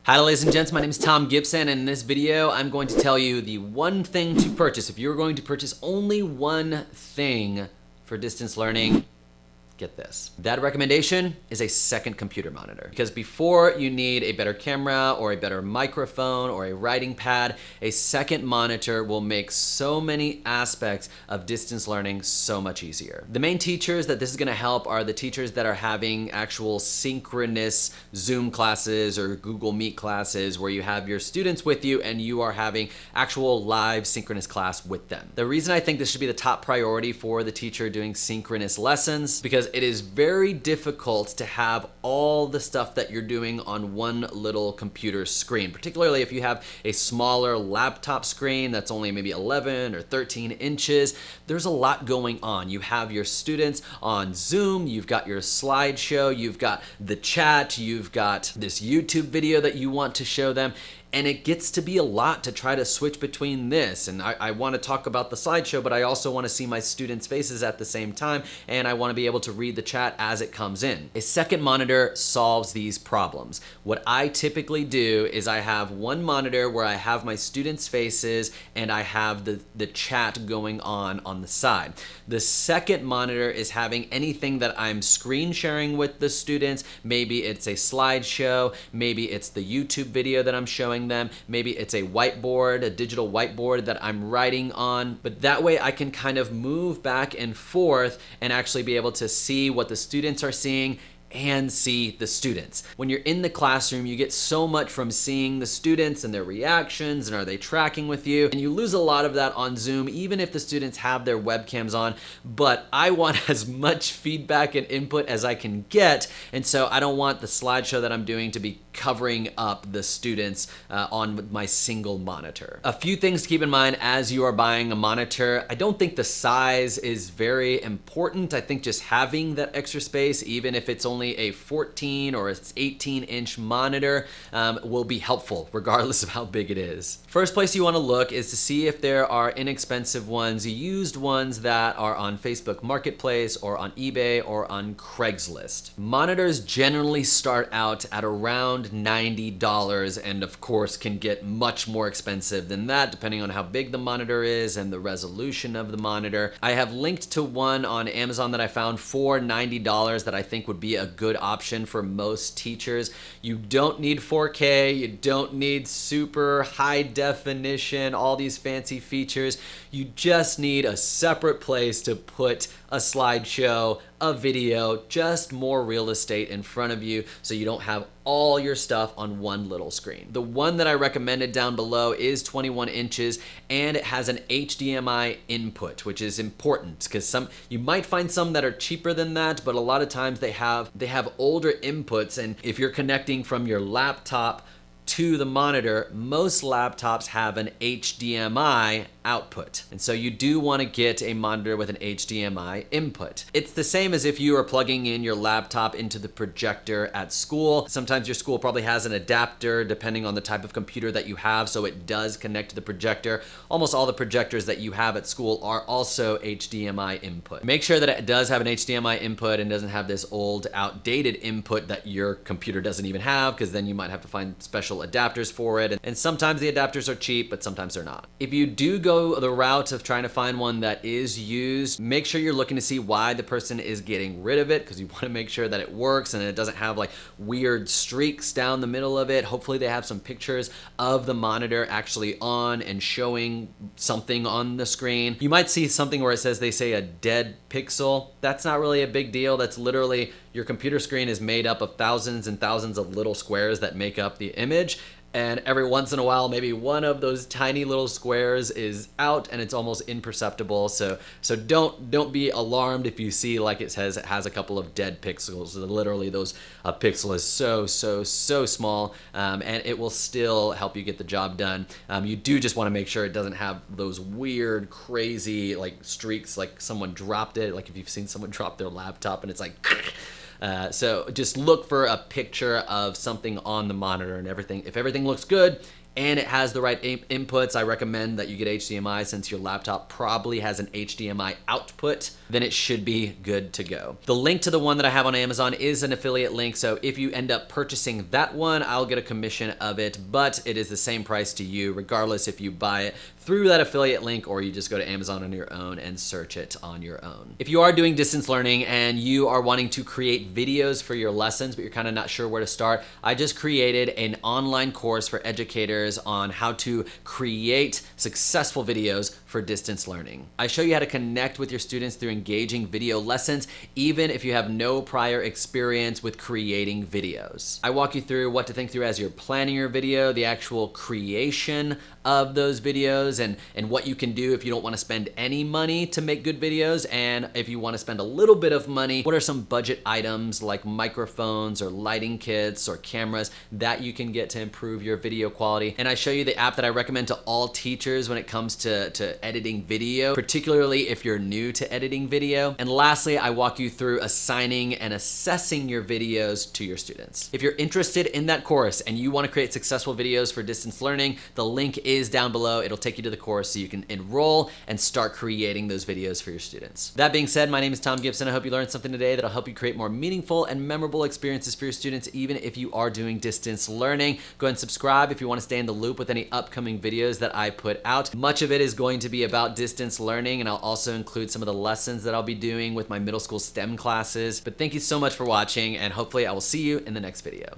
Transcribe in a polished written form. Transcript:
Hi ladies and gents, my name is Thom Gibson, and in this video I'm going to tell you the one thing to purchase. If you're going to purchase only one thing for distance learning, get this. That recommendation is a second computer monitor. Because before you need a better camera or a better microphone or a writing pad, a second monitor will make so many aspects of distance learning so much easier. The main teachers that this is gonna help are the teachers that are having actual synchronous Zoom classes or Google Meet classes where you have your students with you and you are having actual live synchronous class with them. The reason I think this should be the top priority for the teacher doing synchronous lessons, because it is very difficult to have all the stuff that you're doing on one little computer screen, particularly if you have a smaller laptop screen that's only maybe 11 or 13 inches. There's a lot going on. You have your students on Zoom, you've got your slideshow, you've got the chat, you've got this YouTube video that you want to show them. And it gets to be a lot to try to switch between this. And I want to talk about the slideshow, but I also want to see my students' faces at the same time, and I want to be able to read the chat as it comes in. A second monitor solves these problems. What I typically do is I have one monitor where I have my students' faces and I have the chat going on the side. The second monitor is having anything that I'm screen sharing with the students. Maybe it's a slideshow, maybe it's the YouTube video that I'm showing them, maybe it's a whiteboard, a digital whiteboard that I'm writing on, but that way I can kind of move back and forth and actually be able to see what the students are seeing and see the students. When you're in the classroom, you get so much from seeing the students and their reactions and are they tracking with you, and you lose a lot of that on Zoom, even if the students have their webcams on. But I want as much feedback and input as I can get, and so I don't want the slideshow that I'm doing to be covering up the students on my single monitor. A few things to keep in mind as you are buying a monitor. I don't think the size is very important. I think just having that extra space, even if it's only a 14 or it's 18-inch monitor, will be helpful regardless of how big it is. First place you want to look is to see if there are inexpensive ones, used ones that are on Facebook Marketplace or on eBay or on Craigslist. Monitors generally start out at around $90 and of course can get much more expensive than that depending on how big the monitor is and the resolution of the monitor. I have linked to one on Amazon that I found for $90 that I think would be a good option for most teachers. You don't need 4K, you don't need super high definition, all these fancy features. You just need a separate place to put a slideshow, a video, just more real estate in front of you so you don't have all your stuff on one little screen. The one that I recommended down below is 21 inches and it has an HDMI input, which is important because you might find some that are cheaper than that, but a lot of times they have older inputs, and if you're connecting from your laptop to the monitor, most laptops have an HDMI output. And so you do want to get a monitor with an HDMI input. It's the same as if you are plugging in your laptop into the projector at school. Sometimes your school probably has an adapter depending on the type of computer that you have, so it does connect to the projector. Almost all the projectors that you have at school are also HDMI input. Make sure that it does have an HDMI input and doesn't have this old outdated input that your computer doesn't even have, because then you might have to find special adapters for it. And sometimes the adapters are cheap, but sometimes they're not. If you do go the route of trying to find one that is used, make sure you're looking to see why the person is getting rid of it, because you want to make sure that it works and it doesn't have like weird streaks down the middle of it. Hopefully they have some pictures of the monitor actually on and showing something on the screen. You might see something where they say a dead pixel. That's not really a big deal. That's literally your computer screen is made up of thousands and thousands of little squares that make up the image. And every once in a while, maybe one of those tiny little squares is out and it's almost imperceptible. So don't be alarmed if you see like it says it has a couple of dead pixels. Literally those pixel is so small, and it will still help you get the job done. You do just want to make sure it doesn't have those weird, crazy like streaks, like someone dropped it. Like if you've seen someone drop their laptop and it's like So just look for a picture of something on the monitor and everything. If everything looks good and it has the right inputs, I recommend that you get HDMI since your laptop probably has an HDMI output, then it should be good to go. The link to the one that I have on Amazon is an affiliate link, so if you end up purchasing that one, I'll get a commission of it, but it is the same price to you regardless if you buy it through that affiliate link or you just go to Amazon on your own and search it on your own. If you are doing distance learning and you are wanting to create videos for your lessons, but you're kind of not sure where to start, I just created an online course for educators on how to create successful videos for distance learning. I show you how to connect with your students through engaging video lessons, even if you have no prior experience with creating videos. I walk you through what to think through as you're planning your video, the actual creation of those videos, and what you can do if you don't want to spend any money to make good videos, and if you want to spend a little bit of money, what are some budget items like microphones or lighting kits or cameras that you can get to improve your video quality. And I show you the app that I recommend to all teachers when it comes to editing video, particularly if you're new to editing video. And lastly, I walk you through assigning and assessing your videos to your students. If you're interested in that course and you want to create successful videos for distance learning, the link is down below. It'll take you to the course so you can enroll and start creating those videos for your students. That being said, my name is Thom Gibson. I hope you learned something today that'll help you create more meaningful and memorable experiences for your students, even if you are doing distance learning. Go ahead and subscribe if you want to stay in the loop with any upcoming videos that I put out. Much of it is going to be about distance learning, and I'll also include some of the lessons that I'll be doing with my middle school STEM classes. But thank you so much for watching, and hopefully I will see you in the next video.